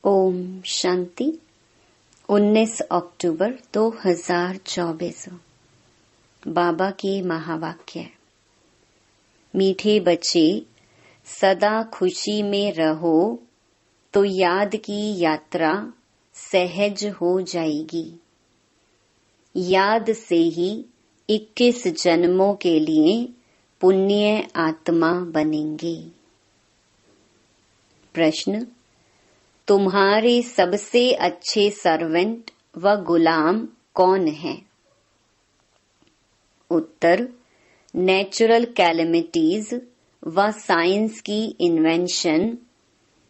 ओम शांति। 19 अक्टूबर 2024। बाबा के महावाक्य। मीठे बच्चे, सदा खुशी में रहो तो याद की यात्रा सहज हो जाएगी। याद से ही 21 जन्मों के लिए पुण्य आत्मा बनेंगे। प्रश्न: तुम्हारे सबसे अच्छे सर्वेंट व गुलाम कौन है? उत्तर: नेचुरल कैलेमिटीज व साइंस की इन्वेंशन,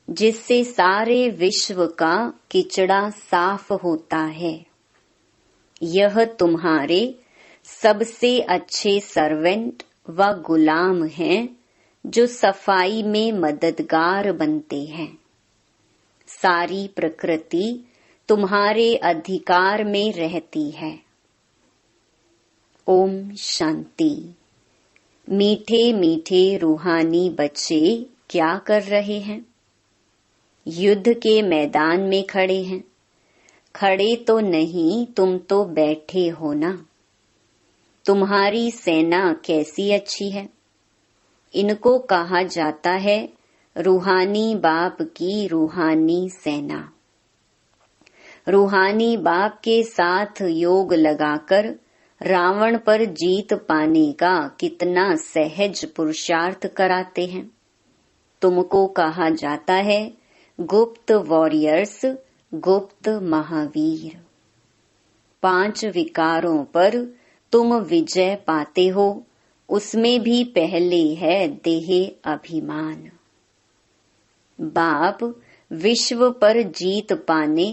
जिससे सारे विश्व का किचड़ा साफ होता है। यह तुम्हारे सबसे अच्छे सर्वेंट व गुलाम हैं, जो सफाई में मददगार बनते हैं। सारी प्रकृति तुम्हारे अधिकार में रहती है। ओम शांति। मीठे मीठे रूहानी बच्चे क्या कर रहे हैं? युद्ध के मैदान में खड़े हैं। खड़े तो नहीं, तुम तो बैठे हो ना। तुम्हारी सेना कैसी अच्छी है। इनको कहा जाता है रूहानी बाप की रूहानी सेना। रूहानी बाप के साथ योग लगाकर रावण पर जीत पाने का कितना सहज पुरुषार्थ कराते हैं। तुमको कहा जाता है गुप्त वॉरियर्स, गुप्त महावीर। 5 विकारों पर तुम विजय पाते हो, उसमें भी पहले है देह अभिमान। बाप विश्व पर जीत पाने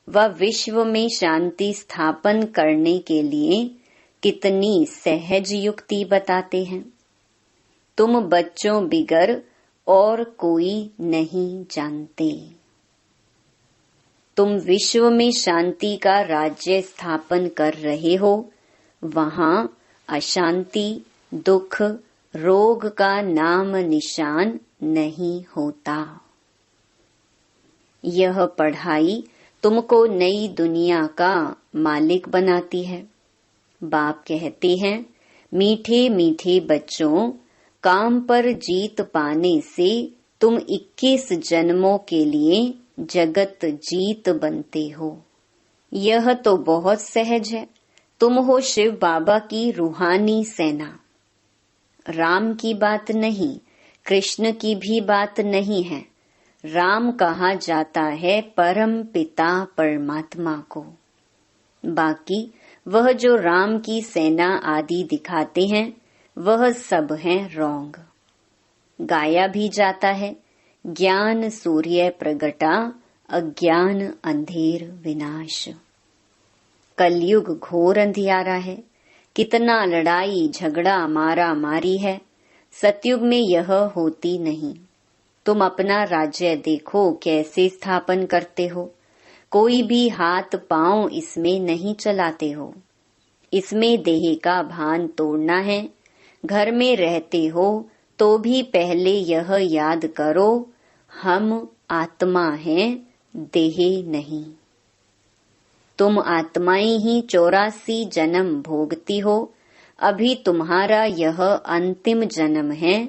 व विश्व में शांति स्थापन करने के लिए कितनी सहज युक्ति बताते हैं। तुम बच्चों बिगर और कोई नहीं जानते। तुम विश्व में शांति का राज्य स्थापन कर रहे हो। वहां अशांति, दुख, रोग का नाम निशान नहीं होता। यह पढ़ाई तुमको नई दुनिया का मालिक बनाती है। बाप कहते हैं, मीठे मीठे बच्चों, काम पर जीत पाने से तुम 21 जन्मों के लिए जगत जीत बनते हो। यह तो बहुत सहज है। तुम हो शिव बाबा की रूहानी सेना। राम की बात नहीं, कृष्ण की भी बात नहीं है। राम कहा जाता है परम पिता परमात्मा को। बाकी वह जो राम की सेना आदि दिखाते हैं, वह सब है रॉन्ग। गाया भी जाता है, ज्ञान सूर्य प्रगटा, अज्ञान अंधेर विनाश। कलयुग घोर अंधियारा है। कितना लड़ाई झगड़ा मारा मारी है। सतयुग में यह होती नहीं। तुम अपना राज्य देखो कैसे स्थापन करते हो। कोई भी हाथ पांव इसमें नहीं चलाते हो। इसमें देह का भान तोड़ना है। घर में रहते हो तो भी पहले यह याद करो, हम आत्मा हैं, देह नहीं। तुम आत्माएं ही 84 जन्म भोगती हो। अभी तुम्हारा यह अंतिम जन्म है।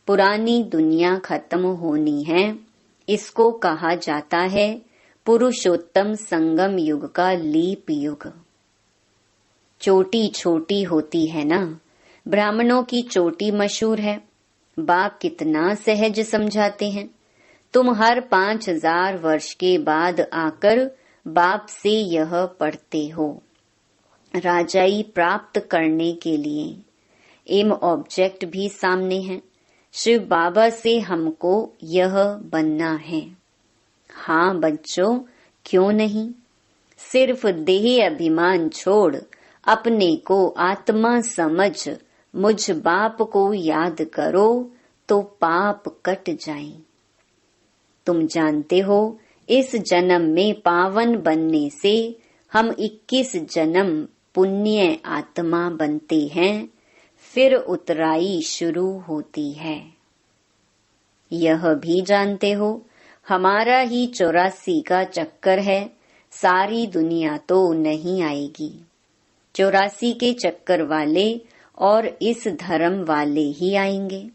पुरानी दुनिया खत्म होनी है। इसको कहा जाता है पुरुषोत्तम संगम युग का लीप युग। चोटी छोटी होती है ना। ब्राह्मणों की चोटी मशहूर है। बाप कितना सहज समझाते हैं। तुम हर 5000 वर्ष के बाद आकर बाप से यह पढ़ते हो। राजाई प्राप्त करने के लिए एम ऑब्जेक्ट भी सामने है। शिव बाबा से हमको यह बनना है। हाँ बच्चों, क्यों नहीं। सिर्फ देह अभिमान छोड़ अपने को आत्मा समझ मुझ बाप को याद करो तो पाप कट जाए। तुम जानते हो, इस जन्म में पावन बनने से हम 21 जन्म पुण्य आत्मा बनते हैं। फिर उतराई शुरू होती है। यह भी जानते हो, हमारा ही 84 का चक्कर है, सारी दुनिया तो नहीं आएगी। 84 के चक्कर वाले और इस धर्म वाले ही आएंगे।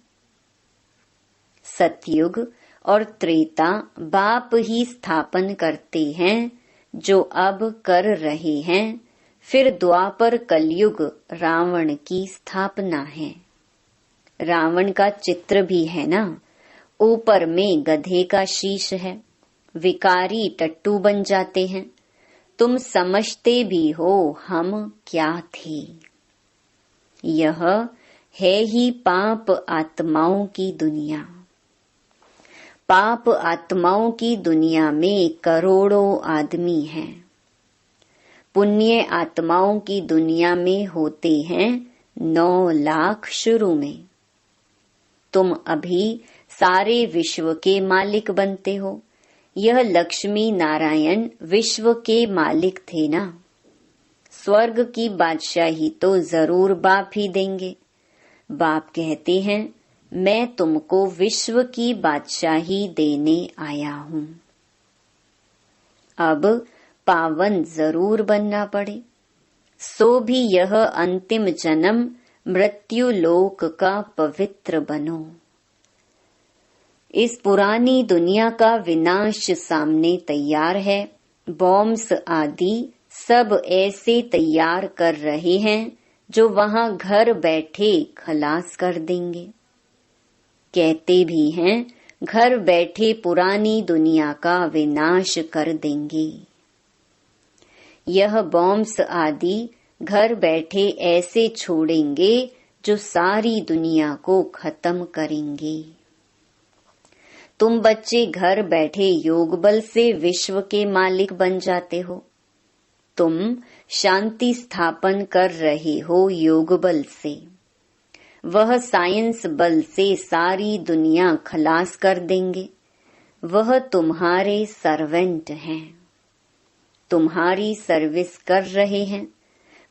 सतयुग और त्रेता बाप ही स्थापन करते हैं, जो अब कर रहे हैं। फिर द्वापर कलयुग रावण की स्थापना है। रावण का चित्र भी है ना, ऊपर में गधे का शीश है। विकारी टट्टू बन जाते हैं। तुम समझते भी हो हम क्या थे। यह है ही पाप आत्माओं की दुनिया। पाप आत्माओं की दुनिया में करोड़ों आदमी हैं। पुण्य आत्माओं की दुनिया में होते हैं 9 लाख शुरू में। तुम अभी सारे विश्व के मालिक बनते हो। यह लक्ष्मी नारायण विश्व के मालिक थे ना। स्वर्ग की बादशाही तो जरूर बाप ही देंगे। बाप कहते हैं, मैं तुमको विश्व की बादशाही देने आया हूँ। अब पावन जरूर बनना पड़े, सो भी यह अंतिम जन्म मृत्यु लोक का पवित्र बनो। इस पुरानी दुनिया का विनाश सामने तैयार है। बॉम्ब्स आदि सब ऐसे तैयार कर रहे हैं जो वहां घर बैठे खलास कर देंगे। कहते भी हैं घर बैठे पुरानी दुनिया का विनाश कर देंगे। यह बॉम्ब्स आदि घर बैठे ऐसे छोड़ेंगे जो सारी दुनिया को खत्म करेंगे। तुम बच्चे घर बैठे योग बल से विश्व के मालिक बन जाते हो। तुम शांति स्थापन कर रहे हो योग बल से। वह साइंस बल से सारी दुनिया खलास कर देंगे। वह तुम्हारे सर्वेंट हैं, तुम्हारी सर्विस कर रहे हैं।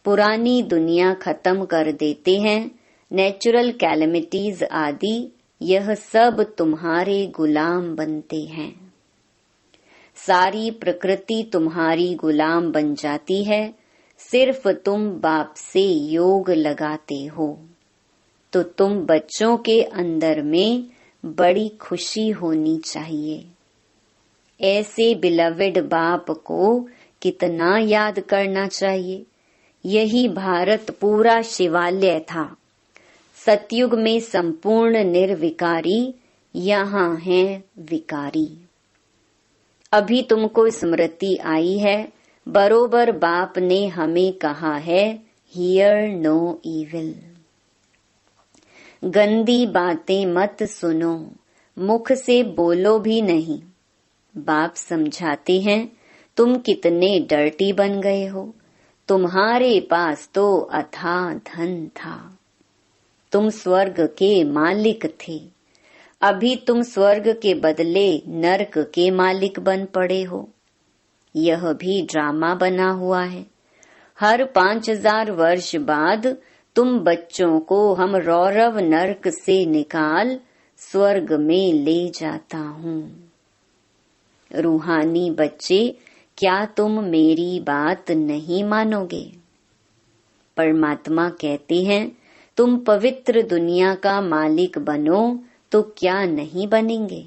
पुरानी दुनिया खत्म कर देते हैं। नेचुरल कैलेमिटीज आदि यह सब तुम्हारे गुलाम बनते हैं। सारी प्रकृति तुम्हारी गुलाम बन जाती है। सिर्फ तुम बाप से योग लगाते हो तो तुम बच्चों के अंदर में बड़ी खुशी होनी चाहिए। ऐसे बिलवेड बाप को कितना याद करना चाहिए। यही भारत पूरा शिवालय था। सतयुग में संपूर्ण निर्विकारी, यहाँ है विकारी। अभी तुमको स्मृति आई है, बरोबर बाप ने हमें कहा है, हियर नो इविल। गंदी बातें मत सुनो, मुख से बोलो भी नहीं। बाप समझाते हैं, तुम कितने डर्टी बन गए हो। तुम्हारे पास तो अथाह धन था। तुम स्वर्ग के मालिक थे। अभी तुम स्वर्ग के बदले नरक के मालिक बन पड़े हो। यह भी ड्रामा बना हुआ है। हर 5000 वर्ष बाद तुम बच्चों को हम रौरव नरक से निकाल स्वर्ग में ले जाता हूँ। रूहानी बच्चे, क्या तुम मेरी बात नहीं मानोगे? परमात्मा कहते हैं, तुम पवित्र दुनिया का मालिक बनो तो क्या नहीं बनेंगे?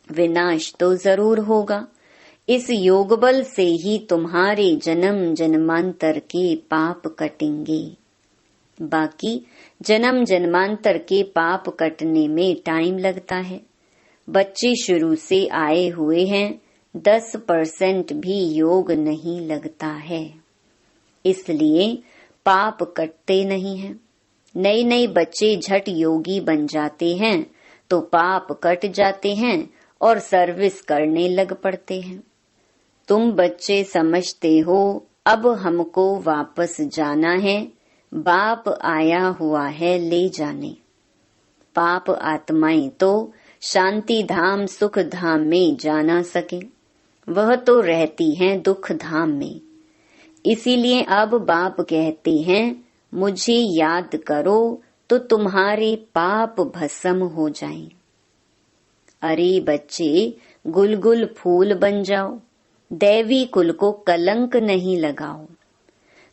विनाश तो जरूर होगा। इस योग बल से ही तुम्हारे जन्म जन्मांतर के पाप कटेंगे। बाकी जन्म जन्मांतर के पाप कटने में टाइम लगता है। बच्चे शुरू से आए हुए हैं, 10% भी योग नहीं लगता है, इसलिए पाप कटते नहीं हैं। नए नए बच्चे झट योगी बन जाते हैं तो पाप कट जाते हैं और सर्विस करने लग पड़ते हैं। तुम बच्चे समझते हो अब हमको वापस जाना है, बाप आया हुआ है ले जाने। पाप आत्माएं तो शांति धाम सुख धाम में जा ना सके, वह तो रहती हैं दुख धाम में। इसीलिए अब बाप कहते हैं, मुझे याद करो तो तुम्हारे पाप भस्म हो जाएं। अरे बच्चे, गुलगुल फूल बन जाओ, दैवी कुल को कलंक नहीं लगाओ।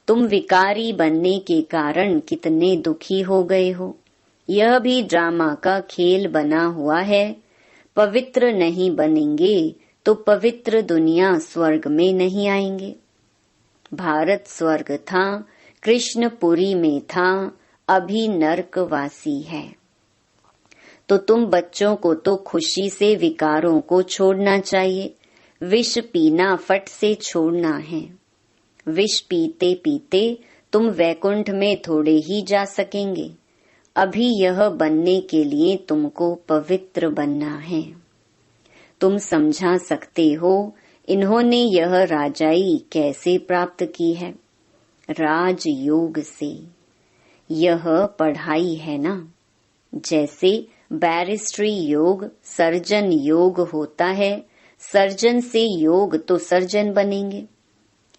तुम विकारी बनने के कारण कितने दुखी हो गए हो। यह भी ड्रामा का खेल बना हुआ है। पवित्र नहीं बनेंगे तो पवित्र दुनिया स्वर्ग में नहीं आएंगे। भारत स्वर्ग था, कृष्ण पुरी में था, अभी नरकवासी है। तो तुम बच्चों को तो खुशी से विकारों को छोड़ना चाहिए। विष पीना फट से छोड़ना है। विष पीते पीते तुम वैकुंठ में थोड़े ही जा सकेंगे। अभी यह बनने के लिए तुमको पवित्र बनना है। तुम समझा सकते हो इन्होंने यह राजाई कैसे प्राप्त की है? राजयोग से। यह पढ़ाई है ना। जैसे बैरिस्ट्री योग सर्जन योग होता है, सर्जन से योग तो सर्जन बनेंगे।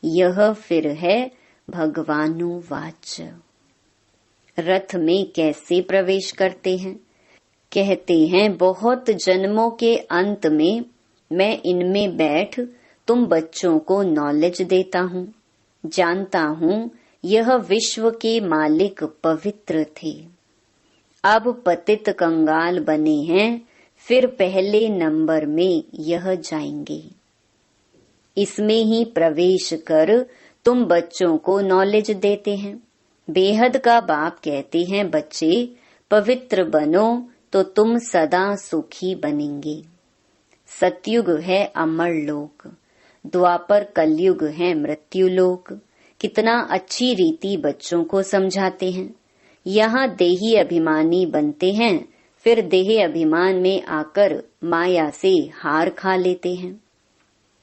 यह फिर है भगवानुवाच। रथ में कैसे प्रवेश करते हैं? कहते हैं बहुत जन्मों के अंत में मैं इनमें बैठ तुम बच्चों को नॉलेज देता हूँ। जानता हूँ यह विश्व के मालिक पवित्र थे। अब पतित कंगाल बने हैं, फिर पहले नंबर में यह जाएंगे। इसमें ही प्रवेश कर तुम बच्चों को नॉलेज देते हैं। बेहद का बाप कहते हैं बच्चे पवित्र बनो तो तुम सदा सुखी बनेंगे। सतयुग है अमर लोक, द्वापर कलयुग है मृत्यु लोक। कितना अच्छी रीति बच्चों को समझाते हैं। यहाँ देही अभिमानी बनते हैं, फिर देह अभिमान में आकर माया से हार खा लेते हैं।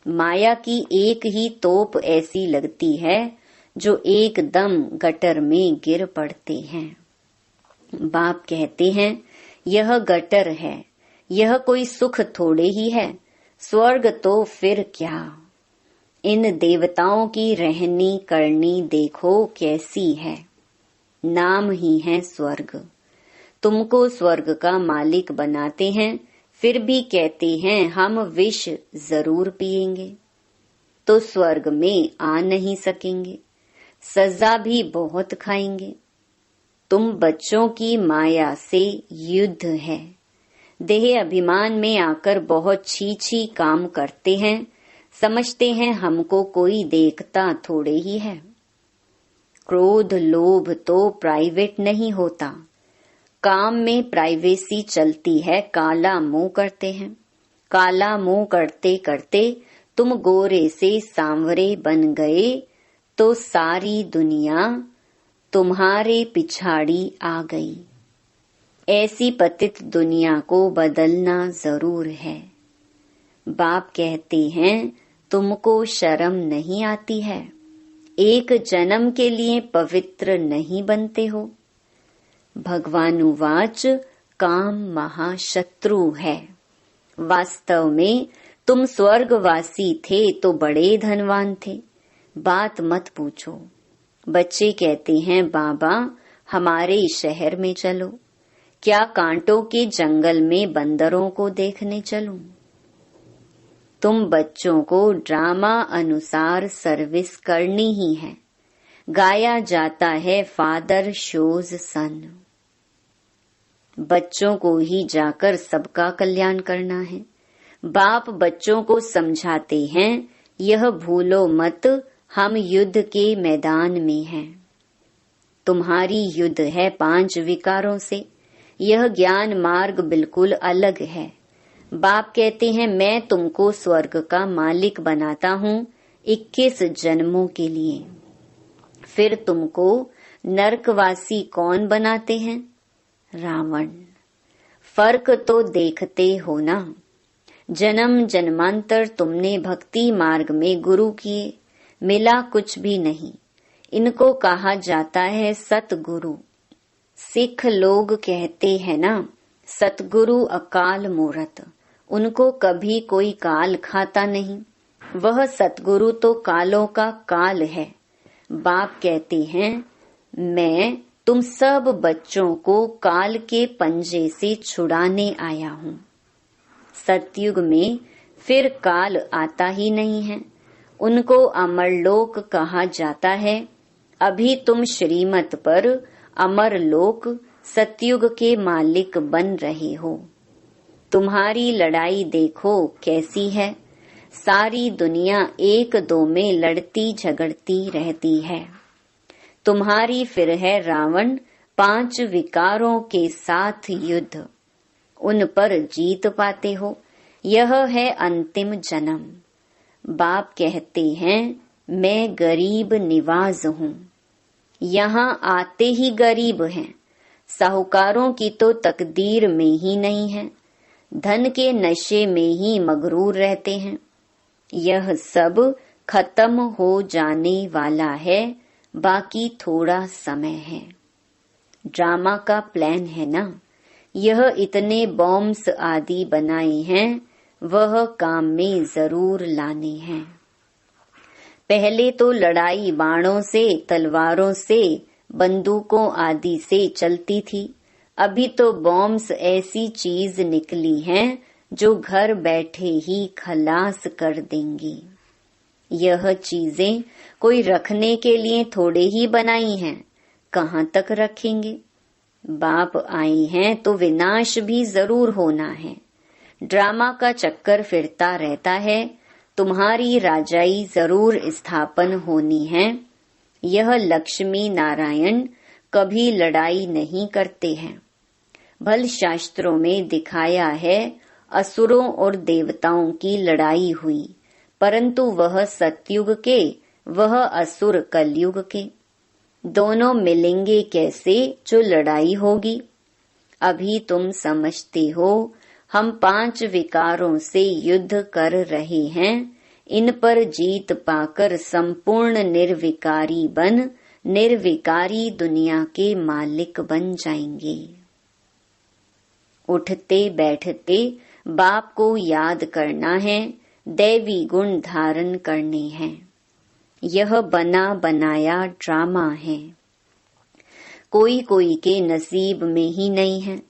माया की एक ही तोप ऐसी लगती है जो एकदम गटर में गिर पड़ते हैं। बाप कहते हैं यह गटर है, यह कोई सुख थोड़े ही है। स्वर्ग तो फिर क्या। इन देवताओं की रहनी करनी देखो कैसी है। नाम ही है स्वर्ग। तुमको स्वर्ग का मालिक बनाते हैं, फिर भी कहते हैं हम विष जरूर पिएंगे, तो स्वर्ग में आ नहीं सकेंगे। सजा भी बहुत खाएंगे। तुम बच्चों की माया से युद्ध है। देह अभिमान में आकर बहुत छी काम करते हैं। समझते हैं हमको कोई देखता थोड़े ही है। क्रोध लोभ तो प्राइवेट नहीं होता। काम में प्राइवेसी चलती है, काला मुंह करते हैं। काला मुंह करते करते तुम गोरे से सांवरे बन गए तो सारी दुनिया तुम्हारे पिछाड़ी आ गई। ऐसी पतित दुनिया को बदलना जरूर है। बाप कहते हैं तुमको शर्म नहीं आती है? एक जन्म के लिए पवित्र नहीं बनते हो? भगवानुवाच काम महाशत्रु है। वास्तव में तुम स्वर्गवासी थे तो बड़े धनवान थे। बात मत पूछो। बच्चे कहते हैं बाबा हमारे शहर में चलो। क्या कांटों के जंगल में बंदरों को देखने चलूं? तुम बच्चों को ड्रामा अनुसार सर्विस करनी ही है। गाया जाता है फादर शोज सन। बच्चों को ही जाकर सबका कल्याण करना है। बाप बच्चों को समझाते हैं यह भूलो मत हम युद्ध के मैदान में हैं। तुम्हारी युद्ध है 5 विकारों से। यह ज्ञान मार्ग बिल्कुल अलग है। बाप कहते हैं मैं तुमको स्वर्ग का मालिक बनाता हूँ 21 जन्मों के लिए। फिर तुमको नरकवासी कौन बनाते हैं? रावण। फर्क तो देखते हो ना। जन्म जन्मांतर तुमने भक्ति मार्ग में गुरु किए, मिला कुछ भी नहीं। इनको कहा जाता है सतगुरु। सिख लोग कहते हैं ना सतगुरु अकाल मूरत। उनको कभी कोई काल खाता नहीं। वह सतगुरु तो कालों का काल है। बाप कहते हैं मैं तुम सब बच्चों को काल के पंजे से छुड़ाने आया हूँ। सतयुग में फिर काल आता ही नहीं है। उनको अमरलोक कहा जाता है। अभी तुम श्रीमत पर अमरलोक सतयुग के मालिक बन रहे हो। तुम्हारी लड़ाई देखो कैसी है। सारी दुनिया एक दो में लड़ती झगड़ती रहती है। तुम्हारी फिर है रावण 5 विकारों के साथ युद्ध। उन पर जीत पाते हो। यह है अंतिम जन्म। बाप कहते हैं मैं गरीब निवाज हूँ। यहाँ आते ही गरीब हैं। साहूकारों की तो तकदीर में ही नहीं है। धन के नशे में ही मगरूर रहते हैं। यह सब खत्म हो जाने वाला है। बाकी थोड़ा समय है। ड्रामा का प्लान है ना। यह इतने बॉम्ब्स आदि बनाए हैं, वह काम में जरूर लाने हैं। पहले तो लड़ाई बाणों से, तलवारों से, बंदूकों आदि से चलती थी। अभी तो बॉम्ब्स ऐसी चीज निकली हैं जो घर बैठे ही खलास कर देंगी। यह चीजें कोई रखने के लिए थोड़े ही बनाई हैं। कहाँ तक रखेंगे। बाप आए हैं तो विनाश भी जरूर होना है। ड्रामा का चक्कर फिरता रहता है। तुम्हारी राजाई जरूर स्थापन होनी है। यह लक्ष्मी नारायण कभी लड़ाई नहीं करते हैं। भल शास्त्रों में दिखाया है असुरों और देवताओं की लड़ाई हुई, परंतु वह सतयुग के, वह असुर कलयुग के। दोनों मिलेंगे कैसे जो लड़ाई होगी। अभी तुम समझते हो हम 5 विकारों से युद्ध कर रहे हैं। इन पर जीत पाकर संपूर्ण निर्विकारी बन निर्विकारी दुनिया के मालिक बन जाएंगे। उठते बैठते बाप को याद करना है। दैवी गुण धारण करने हैं। यह बना बनाया ड्रामा है। कोई कोई के नसीब में ही नहीं है।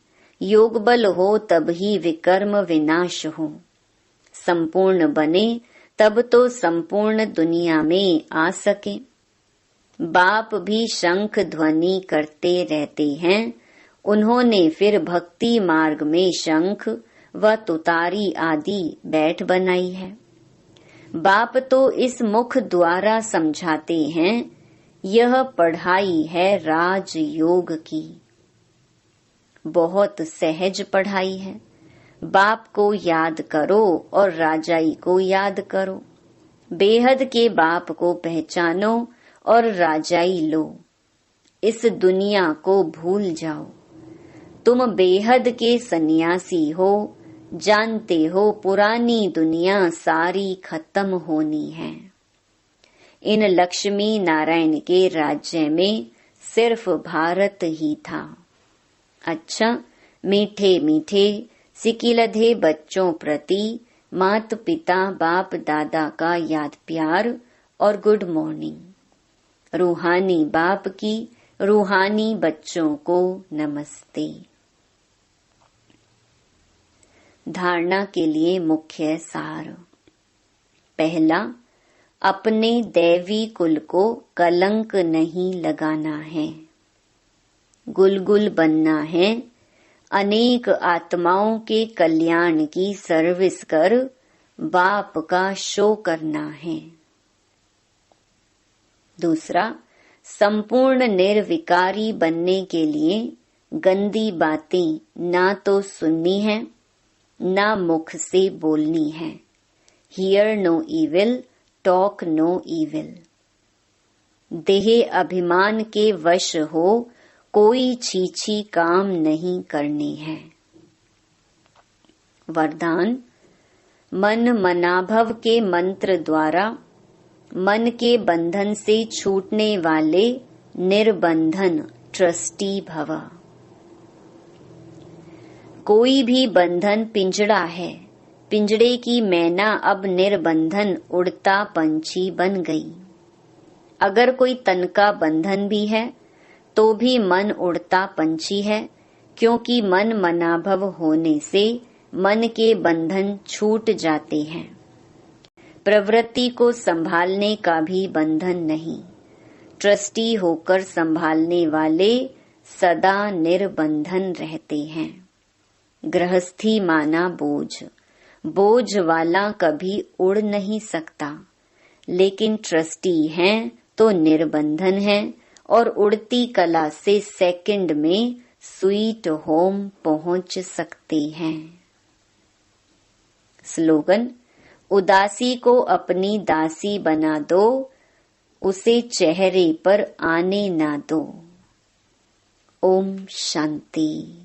योग बल हो तब ही विकर्म विनाश हो। संपूर्ण बने तब तो संपूर्ण दुनिया में आ सके। बाप भी शंख ध्वनि करते रहते हैं। उन्होंने फिर भक्ति मार्ग में शंख व तुतारी आदि बैठ बनाई है। बाप तो इस मुख द्वारा समझाते हैं। यह पढ़ाई है राज योग की। बहुत सहज पढ़ाई है। बाप को याद करो और राजाई को याद करो। बेहद के बाप को पहचानो और राजाई लो। इस दुनिया को भूल जाओ। तुम बेहद के सन्यासी हो। जानते हो पुरानी दुनिया सारी खत्म होनी है। इन लक्ष्मी नारायण के राज्य में सिर्फ भारत ही था। अच्छा, मीठे मीठे सिकिलधे बच्चों प्रति माता पिता बाप दादा का याद प्यार और गुड मॉर्निंग। रूहानी बाप की रूहानी बच्चों को नमस्ते। धारणा के लिए मुख्य सार। पहला, अपने दैवी कुल को कलंक नहीं लगाना है। गुलगुल बनना है। अनेक आत्माओं के कल्याण की सर्विस कर बाप का शो करना है। दूसरा, संपूर्ण निर्विकारी बनने के लिए गंदी बातें ना तो सुननी है ना मुख से बोलनी है। Hear no evil, talk no evil. देह अभिमान के वश हो कोई छीछी काम नहीं करने हैं। वरदान, मन मनाभव के मंत्र द्वारा मन के बंधन से छूटने वाले निर्बंधन ट्रस्टी भव। कोई भी बंधन पिंजड़ा है। पिंजड़े की मैना अब निर्बंधन उड़ता पंछी बन गई। अगर कोई तन का बंधन भी है तो भी मन उड़ता पंछी है, क्योंकि मन मनाभव होने से मन के बंधन छूट जाते हैं। प्रवृत्ति को संभालने का भी बंधन नहीं। ट्रस्टी होकर संभालने वाले सदा निर्बंधन रहते हैं। गृहस्थी माना बोझ, बोझ वाला कभी उड़ नहीं सकता, लेकिन ट्रस्टी हैं तो निर्बंधन है और उड़ती कला से सेकंड में स्वीट होम पहुंच सकते हैं। स्लोगन: उदासी को अपनी दासी बना दो, उसे चेहरे पर आने ना दो। ओम शांति।